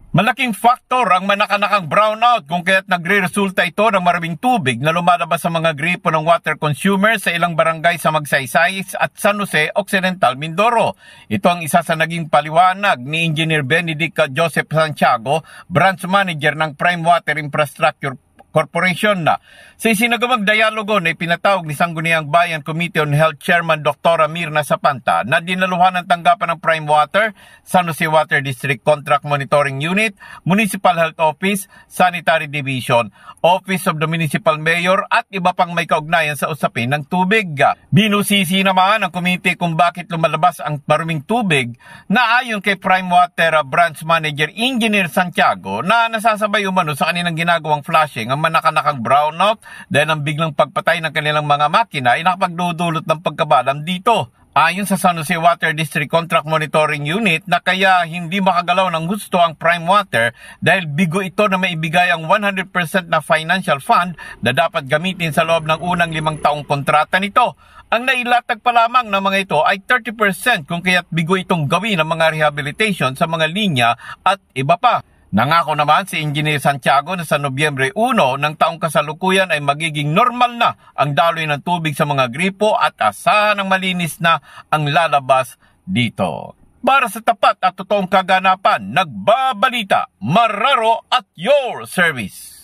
Malaking faktor ang manakanakang brownout kung kaya't nagre-resulta ito ng maraming tubig na lumalabas sa mga gripo ng water consumer sa ilang barangay sa Magsaysay at San Jose Occidental, Mindoro. Ito ang isa sa naging paliwanag ni Engineer Benedict Joseph Santiago, branch manager ng Prime Water Infrastructure Corporation na. Sa isinagawang dialogo na ipinatawag ni Sangguniang Bayan Committee on Health Chairman Dr. Mirna Sapanta na dinaluhan ng tanggapan ng Prime Water, San Jose Water District Contract Monitoring Unit, Municipal Health Office, Sanitary Division, Office of the Municipal Mayor at iba pang may kaugnayan sa usapin ng tubig. Binusisi naman ang komite kung bakit lumalabas ang maruming tubig na ayon kay Prime Water Branch Manager Engineer Santiago na nasasabay umano sa kanilang ginagawang flushing ang manakanakang brownout dahil ang biglang pagpatay ng kanilang mga makina ay nakapagdudulot ng pagkabalam dito. Ayon sa San Jose Water District Contract Monitoring Unit na kaya hindi makagalaw ng gusto ang Prime Water dahil bigo ito na maibigay ang 100% na financial fund na dapat gamitin sa loob ng unang 5 taong kontrata nito. Ang nailatag pa lamang ng mga ito ay 30% kung kaya't bigo itong gawin ang mga rehabilitation sa mga linya at iba pa. Nangako naman si Engineer Santiago na sa Nobyembre 1 ng taong kasalukuyan ay magiging normal na ang daloy ng tubig sa mga gripo at asahan ng malinis na ang lalabas dito. Para sa tapat at totoong kaganapan, nagbabalita, Marraro at your service.